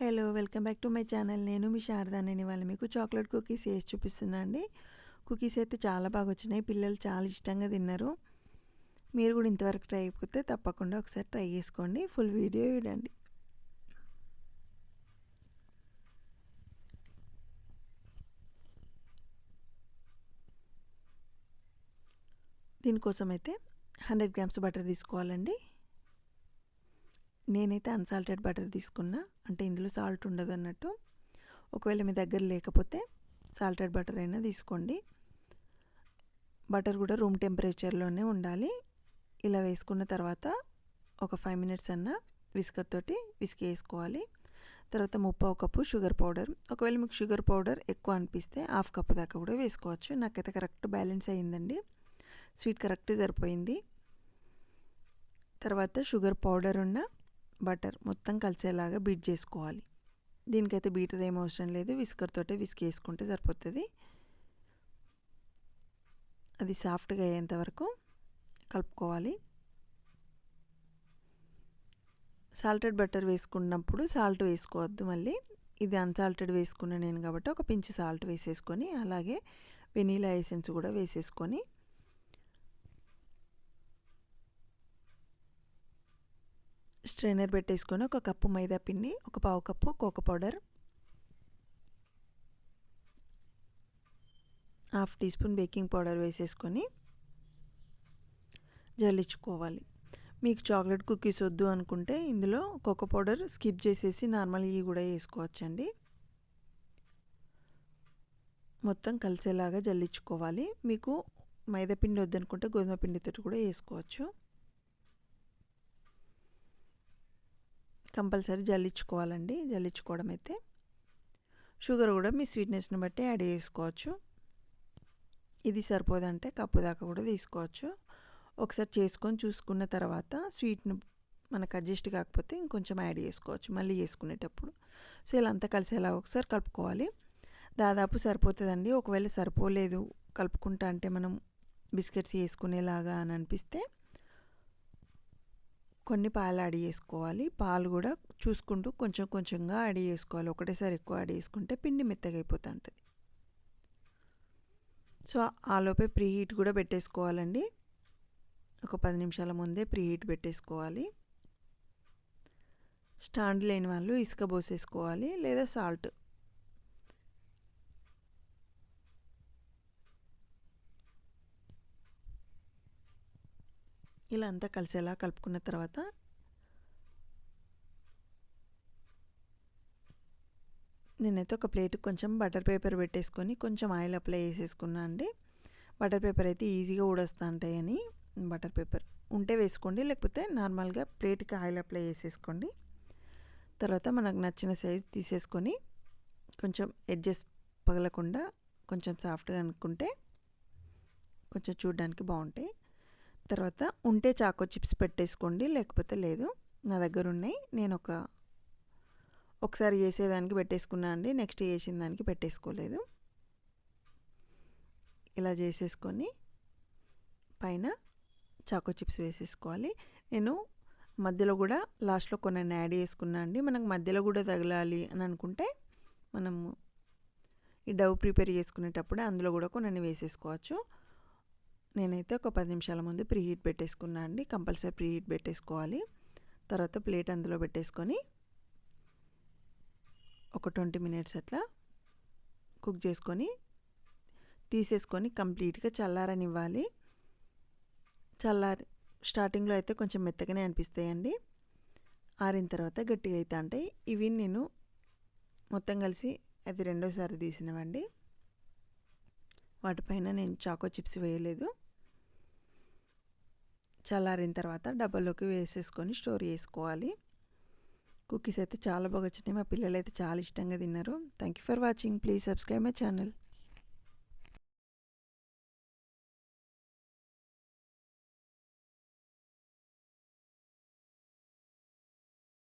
Hello welcome back to my channel. నేను మీ శారదా. నేను ఇవాళ మీకు చాక్లెట్ కుకీస్ చేసి చూపిస్తున్నా అండి. కుకీస్ అయితే చాలా బాగా వచ్చినాయి, పిల్లలు చాలా ఇష్టంగా తిన్నారు. మీరు కూడా ఇంతవరకు ట్రై అయిపోతే తప్పకుండా ఒకసారి ట్రై చేసుకోండి. ఫుల్ వీడియో చూడండి. దీనికోసం అయితే 100 గ్రామ్స్ బటర్ తీసుకోవాలండి. నేనైతే అన్సాల్టెడ్ బటర్ తీసుకున్నా, అంటే ఇందులో సాల్ట్ ఉండదు అన్నట్టు. ఒకవేళ మీ దగ్గర లేకపోతే సాల్టెడ్ బటర్ అయినా తీసుకోండి. బటర్ కూడా రూమ్ టెంపరేచర్లోనే ఉండాలి. ఇలా వేసుకున్న తర్వాత ఒక 5 మినిట్స్ అన్న విస్కర్ తోటి వేసుకోవాలి. తర్వాత 1/2 కప్పు షుగర్ పౌడర్. ఒకవేళ మీకు షుగర్ పౌడర్ ఎక్కువ అనిపిస్తే 1/2 కప్పు దాకా కూడా వేసుకోవచ్చు. నాకైతే కరెక్ట్ బ్యాలెన్స్ అయ్యిందండి, స్వీట్ కరెక్ట్ సరిపోయింది. తర్వాత షుగర్ పౌడర్ ఉన్న బటర్ మొత్తం కలిసేలాగా బీట్ చేసుకోవాలి. దీనికైతే బీటర్ ఏం అవసరం లేదు, విస్కర్ తోటే వేసుకుంటే సరిపోతుంది. అది సాఫ్ట్గా అయ్యేంత వరకు కలుపుకోవాలి. సాల్టెడ్ బటర్ వేసుకున్నప్పుడు సాల్ట్ వేసుకోవద్దు మళ్ళీ. ఇది అన్సాల్టెడ్ వేసుకున్నా నేను కాబట్టి ఒక పించ్ సాల్ట్ వేసేసుకొని, అలాగే వెనీలా ఎసెన్స్ కూడా వేసేసుకొని స్ట్రైనర్ పెట్టేసుకొని ఒక కప్పు మైదా పిండి, ఒక 1/2 cup cocoa powder, 1/2 teaspoon baking powder వేసేసుకొని జల్లించుకోవాలి. మీకు చాక్లెట్ కుకీస్ వద్దు అనుకుంటే ఇందులో కోకో పౌడర్ స్కిప్ చేసేసి నార్మల్ ఇవి కూడా వేసుకోవచ్చండి. మొత్తం కలిసేలాగా జల్లించుకోవాలి. మీకు మైదా పిండి వద్దనుకుంటే గోధుమ పిండితో కూడా వేసుకోవచ్చు. కంపల్సరీ జల్లించుకోవాలండి. జల్లించుకోవడం అయితే షుగర్ కూడా మీ స్వీట్నెస్ని బట్టి యాడ్ చేసుకోవచ్చు. ఇది సరిపోదంటే కప్పు దాకా కూడా తీసుకోవచ్చు. ఒకసారి చేసుకొని చూసుకున్న తర్వాత స్వీట్ను మనకు అడ్జస్ట్ కాకపోతే ఇంకొంచెం యాడ్ చేసుకోవచ్చు మళ్ళీ చేసుకునేటప్పుడు. సో ఇలా అంతా కలిసేలా ఒకసారి కలుపుకోవాలి. దాదాపు సరిపోతుందండి. ఒకవేళ సరిపోలేదు కలుపుకుంటా అంటే మనం బిస్కెట్స్ వేసుకునేలాగా అని అనిపిస్తే కొన్ని పాలు యాడ్ చేసుకోవాలి. పాలు కూడా చూసుకుంటూ కొంచెం కొంచెంగా యాడ్ చేసుకోవాలి. ఒకటేసారి ఎక్కువ యాడ్ చేసుకుంటే పిండి మెత్తగా అయిపోతూ ఉంటుంది. సో ఆలోపే ప్రీ హీట్ కూడా పెట్టేసుకోవాలండి. ఒక 10 నిమిషాల ముందే ప్రీ హీట్ పెట్టేసుకోవాలి. స్టాండ్ లేని వాళ్ళు ఇసుక పోసేసుకోవాలి, లేదా సాల్ట్. ఇలా అంతా కలిసేలా కలుపుకున్న తర్వాత నేనైతే ఒక ప్లేట్కి కొంచెం బటర్ పేపర్ పెట్టేసుకొని కొంచెం ఆయిల్ అప్లై చేసేసుకున్నా అండి. బటర్ పేపర్ అయితే ఈజీగా ఊడొస్తూ ఉంటాయని బటర్ పేపర్ ఉంటే వేసుకోండి, లేకపోతే నార్మల్గా ప్లేట్కి ఆయిల్ అప్లై చేసేసుకోండి. తర్వాత మనకు నచ్చిన సైజ్ తీసేసుకొని కొంచెం ఎడ్జెస్ పగలకుండా కొంచెం సాఫ్ట్గా అనుకుంటే కొంచెం చూడడానికి బాగుంటాయి. తర్వాత ఉంటే చాకో చిప్స్ పెట్టేసుకోండి, లేకపోతే లేదు. నా దగ్గర ఉన్నాయి, నేను ఒకసారి చేసేదానికి పెట్టేసుకున్నా అండి, నెక్స్ట్ చేసిన దానికి పెట్టేసుకోలేదు. ఇలా చేసేసుకొని పైన చాకో చిప్స్ వేసేసుకోవాలి. నేను మధ్యలో కూడా లాస్ట్లో కొన్ని యాడ్ చేసుకున్నా అండి. మనకు మధ్యలో కూడా తగలాలి అని అనుకుంటే మనము ఈ డవ్ ప్రిపేర్ చేసుకునేటప్పుడు అందులో కూడా కొన్ని వేసేసుకోవచ్చు. నేనైతే ఒక 10 నిమిషాల ముందు ప్రీ హీట్ పెట్టేసుకున్నా అండి. కంపల్సరీ ప్రీ హీట్ పెట్టేసుకోవాలి. తర్వాత ప్లేట్ అందులో పెట్టేసుకొని ఒక 20 మినిట్స్ అట్లా కుక్ చేసుకొని తీసేసుకొని కంప్లీట్గా చల్లారనివ్వాలి. స్టార్టింగ్లో అయితే కొంచెం మెత్తగానే అనిపిస్తాయండి, ఆరిన తర్వాత గట్టిగా అవుతా ఉంటాయి. ఇవి నేను మొత్తం కలిసి అది రెండోసారి తీసినవండి. వాటిపైన నేను చాకో చిప్స్ వేయలేదు. చల్లారిన తర్వాత డబ్బాలోకి వేసేసుకొని స్టోర్ చేసుకోవాలి. కుకీస్ అయితే చాలా బాగా వచ్చినాయి, మా పిల్లలు అయితే చాలా ఇష్టంగా తిన్నారు. Thank you for watching. Please subscribe my channel.